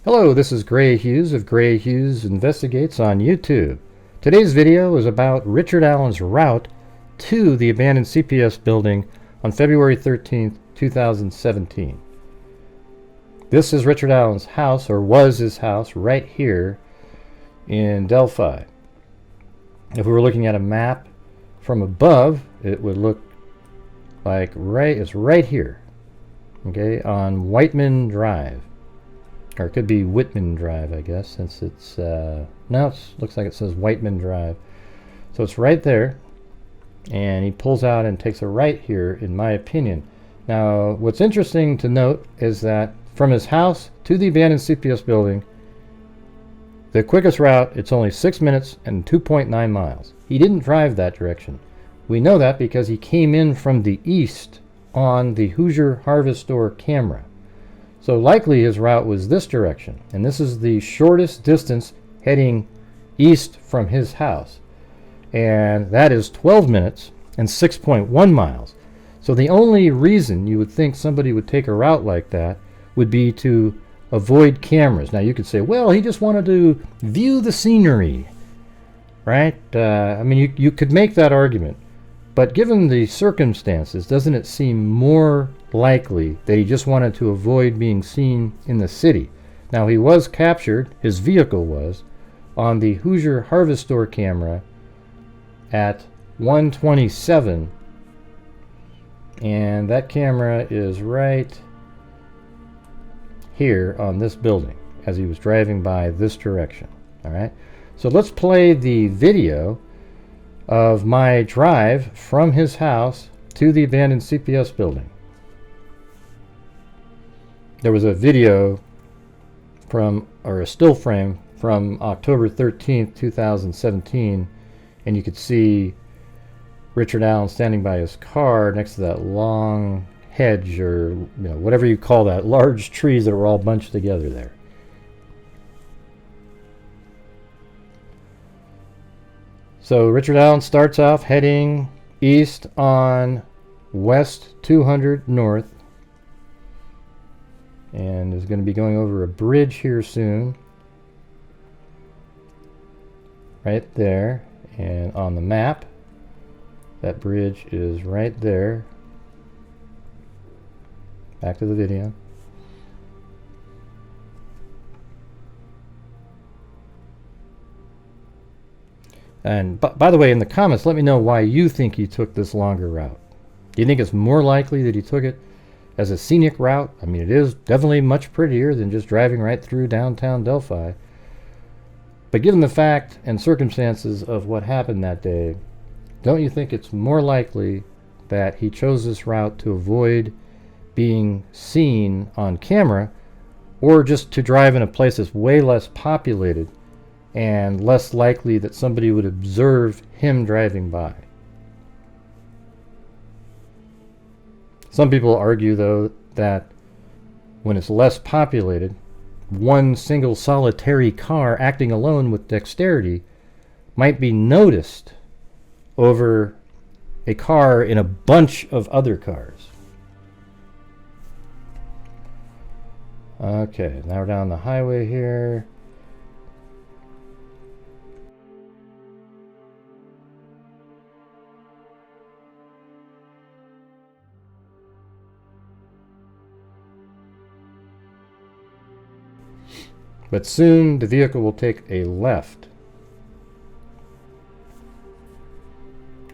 Hello, this is Gray Hughes of Gray Hughes Investigates on YouTube. Today's video is about Richard Allen's route to the abandoned CPS building on February 13th, 2017. This is Richard Allen's house, or was his house, right here in Delphi. If we were looking at a map from above, it would look like it's right here, okay, on Whiteman Drive. Or it could be Whitman Drive, I guess, since it's, no, it looks like it says Whiteman Drive. So it's right there, and he pulls out and takes a right here, in my opinion. Now, what's interesting to note is that from his house to the abandoned CPS building, the quickest route, it's only 6 minutes and 2.9 miles. He didn't drive that direction. We know that because he came in from the east on the Hoosier Harvest Store camera. So likely his route was this direction, and this is the shortest distance heading east from his house, and that is 12 minutes and 6.1 miles. So the only reason you would think somebody would take a route like that would be to avoid cameras. Now you could say, well, he just wanted to view the scenery, right? I mean, you could make that argument, but given the circumstances, doesn't it seem more likely that he just wanted to avoid being seen in the city? Now, he was captured, his vehicle was, on the Hoosier Harvest Store camera at 1:27, and that camera is right here on this building as he was driving by this direction. All right, so let's play the video of my drive from his house to the abandoned CPS building. There was a video from, or a still frame from October 13th, 2017, and you could see Richard Allen standing by his car next to that long hedge, or whatever you call that, large trees that were all bunched together there. So Richard Allen starts off heading east on West 200 North, and is going to be going over a bridge here soon, right there. And on the map, that bridge is right there. Back to the video. And by the way, in the comments, let me know why you think he took this longer route. Do you think it's more likely that he took it as a scenic route? I mean, it is definitely much prettier than just driving right through downtown Delphi. But given the fact and circumstances of what happened that day, don't you think it's more likely that he chose this route to avoid being seen on camera, or just to drive in a place that's way less populated and less likely that somebody would observe him driving by? Some people argue, though, that when it's less populated, one single solitary car acting alone with dexterity might be noticed over a car in a bunch of other cars. Okay, now we're down the highway here. But soon the vehicle will take a left.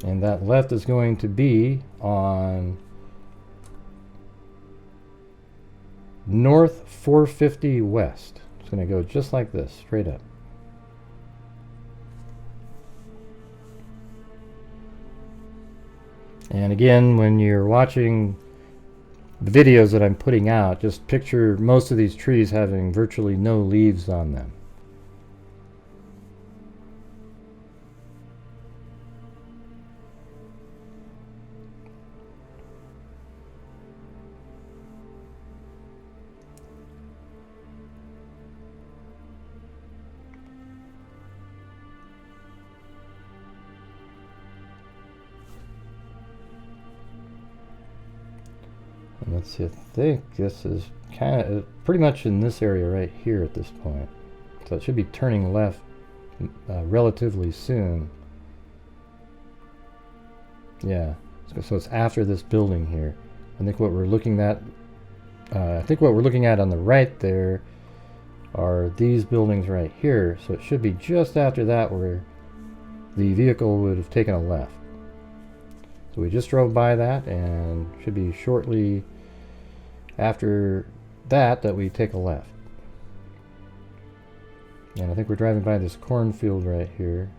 And that left is going to be on North 450 West. It's going to go just like this, straight up. And again, when you're watching the videos that I'm putting out, just picture most of these trees having virtually no leaves on them. And let's see, I think this is kind of pretty much in this area right here at this point. So it should be turning left relatively soon. Yeah, so it's after this building here. I think what we're looking at, on the right there are these buildings right here. So it should be just after that where the vehicle would have taken a left. So we just drove by that, and should be shortly after that we take a left. And I think we're driving by this cornfield right here.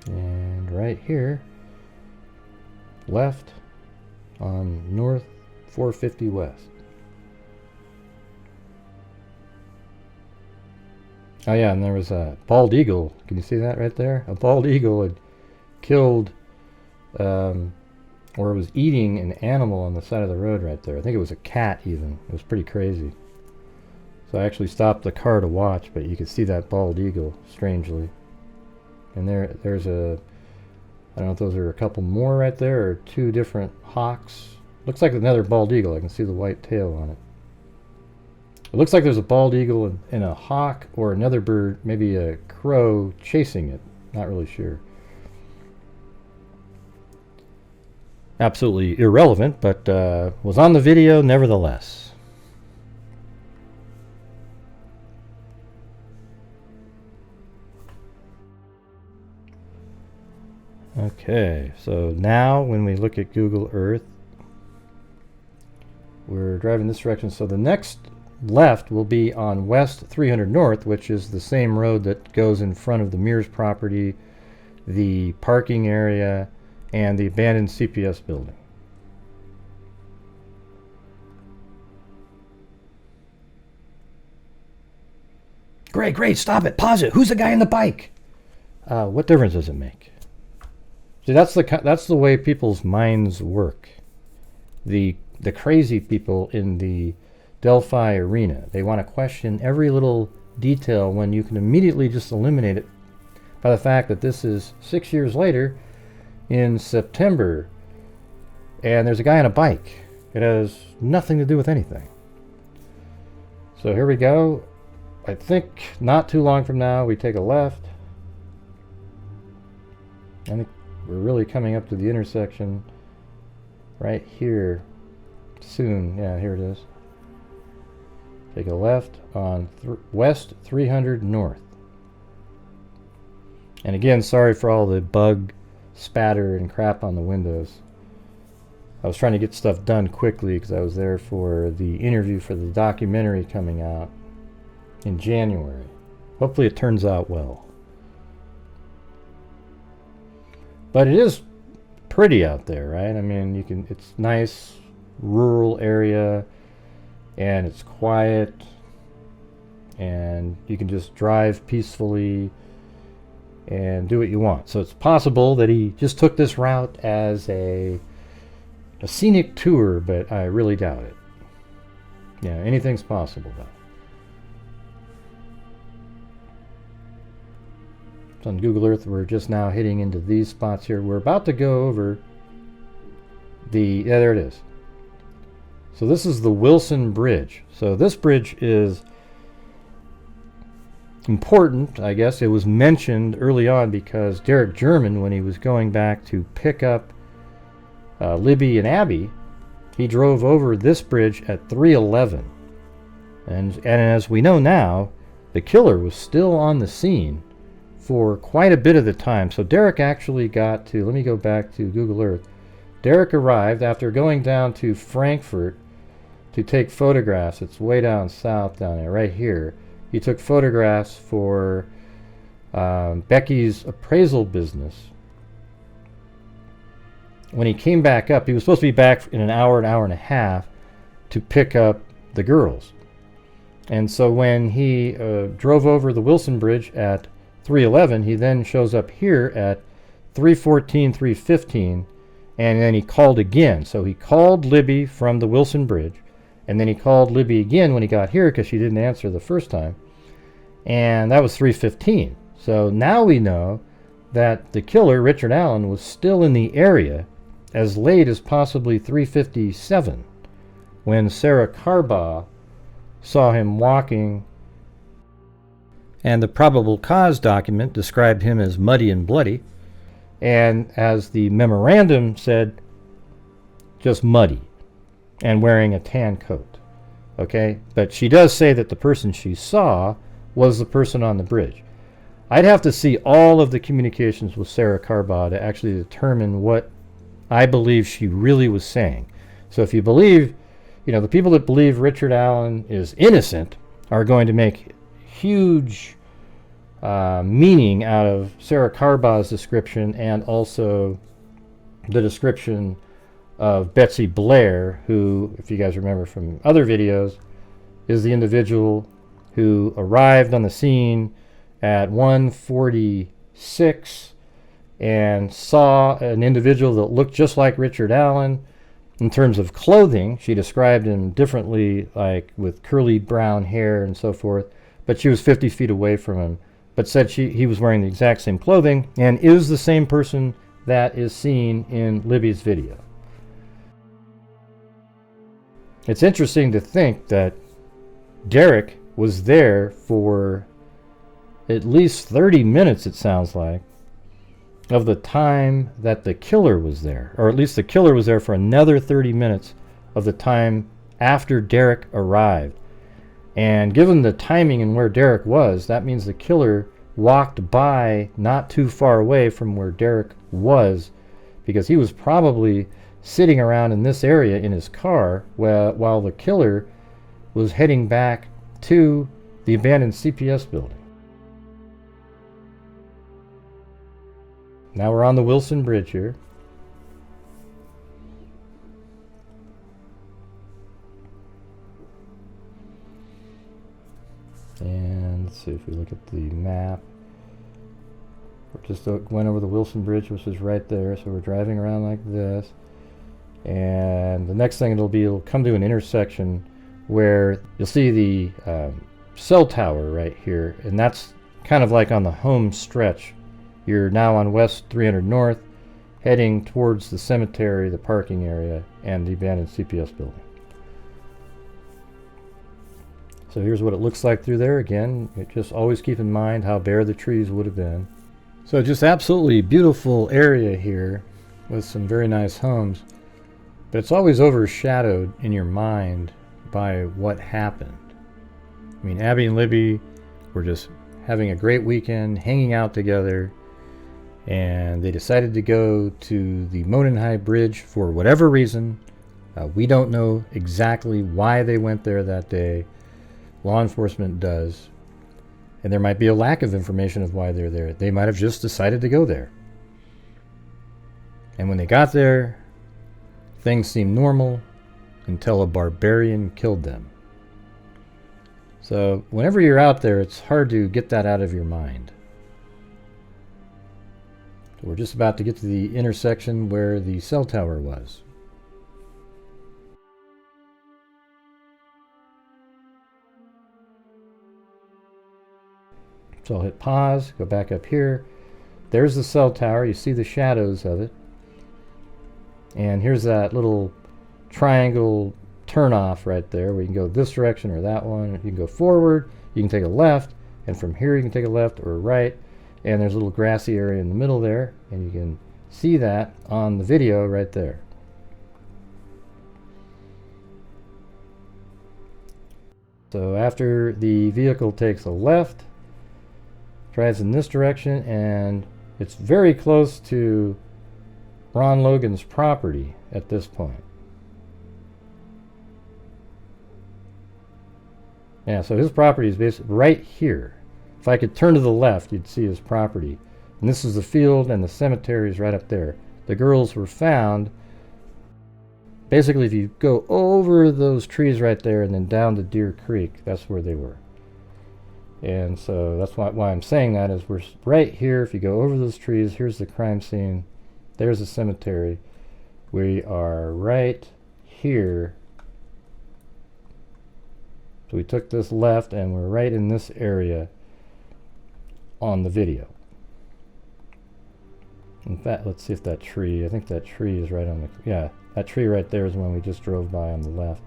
And right here, left on North 450 West. Oh yeah, and there was a bald eagle. Can you see that right there? A bald eagle had killed, or was eating an animal on the side of the road right there. I think it was a cat even. It was pretty crazy. So I actually stopped the car to watch, but you could see that bald eagle, strangely. And there's a, I don't know if those are a couple more right there, or two different hawks. Looks like another bald eagle. I can see the white tail on it. It looks like there's a bald eagle and a hawk or another bird, maybe a crow, chasing it. Not really sure. Absolutely irrelevant, but was on the video nevertheless. Okay, so now when we look at Google Earth, we're driving this direction. So the next left will be on West 300 North, which is the same road that goes in front of the Mears property, the parking area, and the abandoned CPS building. Great, stop it, pause it. Who's the guy on the bike? What difference does it make? See, that's the way people's minds work. The crazy people in the Delphi arena, they want to question every little detail when you can immediately just eliminate it by the fact that this is 6 years later in September, and there's a guy on a bike. It has nothing to do with anything. So here we go. I think not too long from now we take a left. I think we're really coming up to the intersection right here soon. Yeah, here it is. Take a left on West 300 North. And again, sorry for all the bug spatter and crap on the windows. I was trying to get stuff done quickly because I was there for the interview for the documentary coming out in January. Hopefully it turns out well. But it is pretty out there, right? I mean, it's nice, rural area, and it's quiet, and you can just drive peacefully and do what you want. So it's possible that he just took this route as a scenic tour, but I really doubt it. Yeah, anything's possible though. So on Google Earth, we're just now hitting into these spots here. We're about to go over yeah, there it is. So this is the Wilson Bridge. So this bridge is important, I guess. It was mentioned early on because Derek German, when he was going back to pick up Libby and Abby, he drove over this bridge at 3:11. And as we know now, the killer was still on the scene for quite a bit of the time. So Derek actually got to, let me go back to Google Earth. Derek arrived after going down to Frankfurt to take photographs. It's way down south down there, right here. He took photographs for Becky's appraisal business. When he came back up, he was supposed to be back in an hour and a half to pick up the girls. And so when he drove over the Wilson Bridge at 3:11, he then shows up here at 3:14, 3:15, and then he called again. So he called Libby from the Wilson Bridge, and then he called Libby again when he got here because she didn't answer the first time, and that was 3:15. So now we know that the killer, Richard Allen, was still in the area as late as possibly 3:57 when Sarah Carbaugh saw him walking, and the probable cause document described him as muddy and bloody, and as the memorandum said, just muddy and wearing a tan coat. Okay, but she does say that the person she saw was the person on the bridge. I'd have to see all of the communications with Sarah Carbaugh to actually determine what I believe she really was saying. So if you believe, the people that believe Richard Allen is innocent are going to make huge meaning out of Sarah Carbaugh's description, and also the description of Betsy Blair, who, if you guys remember from other videos, is the individual who arrived on the scene at 1:46 and saw an individual that looked just like Richard Allen. In terms of clothing, she described him differently, like with curly brown hair and so forth, but she was 50 feet away from him, but said he was wearing the exact same clothing and is the same person that is seen in Libby's video. It's interesting to think that Derek was there for at least 30 minutes, it sounds like, of the time that the killer was there, or at least the killer was there for another 30 minutes of the time after Derek arrived. And given the timing and where Derek was, that means the killer walked by not too far away from where Derek was, because he was probably sitting around in this area in his car while the killer was heading back to the abandoned CPS building. Now we're on the Wilson Bridge here. And let's see if we look at the map. We just went over the Wilson Bridge, which is right there. So we're driving around like this. And the next thing it'll come to an intersection where you'll see the cell tower right here. And that's kind of like on the home stretch. You're now on West 300 North, heading towards the cemetery, the parking area, and the abandoned CPS building. So here's what it looks like through there. Again, just always keep in mind how bare the trees would have been. So just absolutely beautiful area here with some very nice homes, but it's always overshadowed in your mind by what happened. I mean, Abby and Libby were just having a great weekend, hanging out together, and they decided to go to the Monon High Bridge for whatever reason. We don't know exactly why they went there that day. Law enforcement does. And there might be a lack of information of why they're there. They might have just decided to go there. And when they got there, things seemed normal until a barbarian killed them. So whenever you're out there, it's hard to get that out of your mind. So we're just about to get to the intersection where the cell tower was. So I'll hit pause, go back up here. There's the cell tower. You see the shadows of it. And here's that little triangle turnoff right there where you can go this direction or that one. You can go forward, you can take a left, and from here you can take a left or a right. And there's a little grassy area in the middle there, and you can see that on the video right there. So after the vehicle takes a left, drives in this direction, and it's very close to Ron Logan's property at this point. Yeah, so his property is basically right here. If I could turn to the left, you'd see his property. And this is the field, and the cemetery is right up there. The girls were found. Basically, if you go over those trees right there and then down to Deer Creek, that's where they were. And so that's why I'm saying that is we're right here. If you go over those trees, here's the crime scene. There's the cemetery. We are right here. So we took this left and we're right in this area on the video. In fact, let's see if that tree, I think that tree is right on the, yeah, that tree right there is the one we just drove by on the left.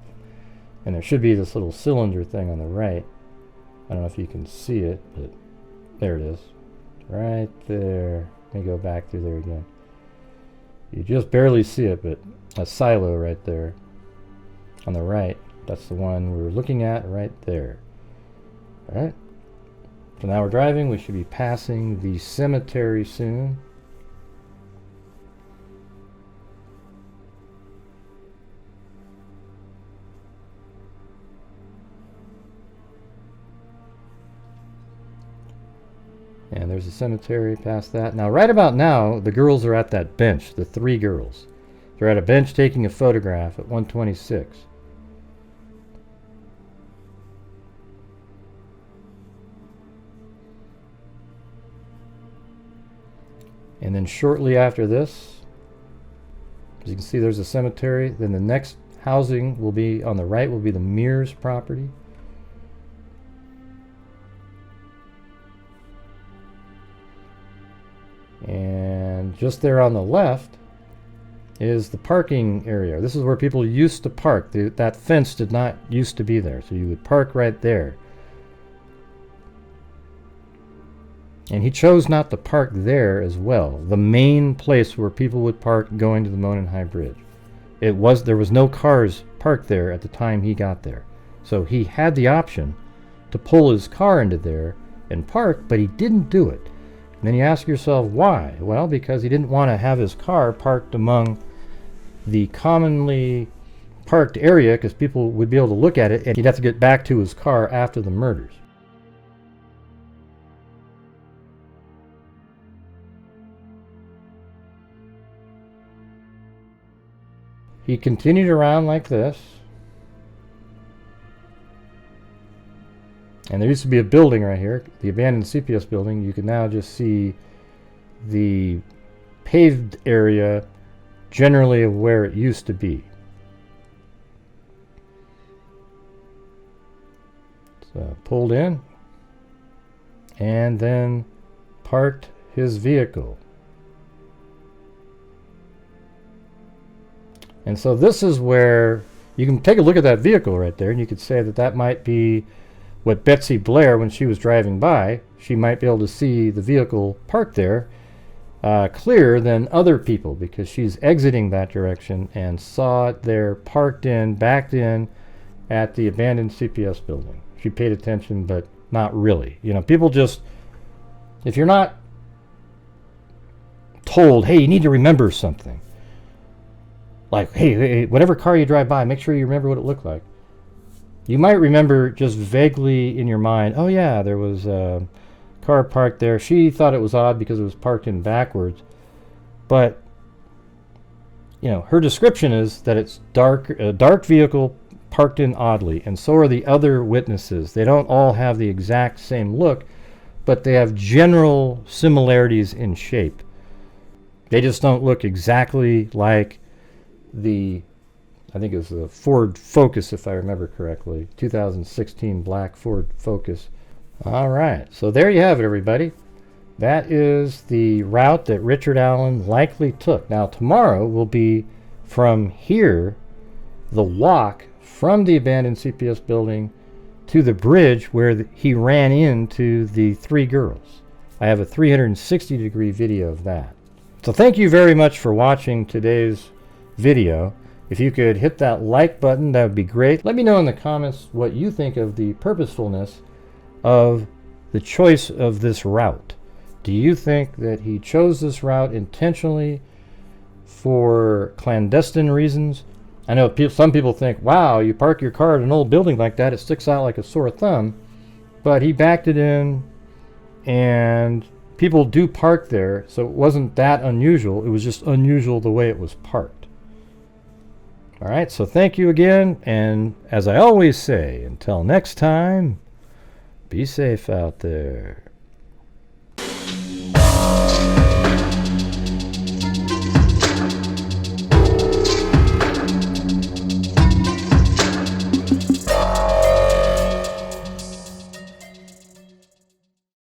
And there should be this little cylinder thing on the right. I don't know if you can see it, but there it is. Right there. Let me go back through there again. You just barely see it, but a silo right there on the right. That's the one we're looking at right there. All right. So now we're driving. We should be passing the cemetery soon. And there's a cemetery past that. Now, right about now, the girls are at that bench, the 3 girls. They're at a bench taking a photograph at 126. And then shortly after this, as you can see, there's a cemetery. Then the next housing will be on the right, will be the Mears property. And just there on the left is the parking area. This is where people used to park. That fence did not used to be there, so you would park right there. And he chose not to park there as well, the main place where people would park going to the Monon High Bridge. There was no cars parked there at the time he got there. So he had the option to pull his car into there and park, but he didn't do it. And then you ask yourself why? Well, because he didn't want to have his car parked among the commonly parked area, because people would be able to look at it and he'd have to get back to his car after the murders. He continued around like this. And there used to be a building right here, the abandoned CPS building. You can now just see the paved area generally of where it used to be. So pulled in and then parked his vehicle. And so this is where you can take a look at that vehicle right there, and you could say that that might be what Betsy Blair, when she was driving by, she might be able to see the vehicle parked there clearer than other people, because she's exiting that direction and saw it there parked in, backed in at the abandoned CPS building. She paid attention, but not really. You know, people just, if you're not told, hey, you need to remember something, like, hey, whatever car you drive by, make sure you remember what it looked like. You might remember just vaguely in your mind, oh yeah, there was a car parked there. She thought it was odd because it was parked in backwards. But, you know, her description is that it's a dark vehicle parked in oddly, and so are the other witnesses. They don't all have the exact same look, but they have general similarities in shape. They just don't look exactly like the, I think it was the Ford Focus, if I remember correctly, 2016 black Ford Focus. All right, so there you have it, everybody. That is the route that Richard Allen likely took. Now, tomorrow will be from here, the walk from the abandoned CPS building to the bridge where he ran into the 3 girls. I have a 360-degree video of that. So thank you very much for watching today's video. If you could hit that like button, that would be great. Let me know in the comments what you think of the purposefulness of the choice of this route. Do you think that he chose this route intentionally for clandestine reasons? I know some people think, wow, you park your car at an old building like that, it sticks out like a sore thumb. But he backed it in, and people do park there, so it wasn't that unusual. It was just unusual the way it was parked. All right, so thank you again, and as I always say, until next time, be safe out there.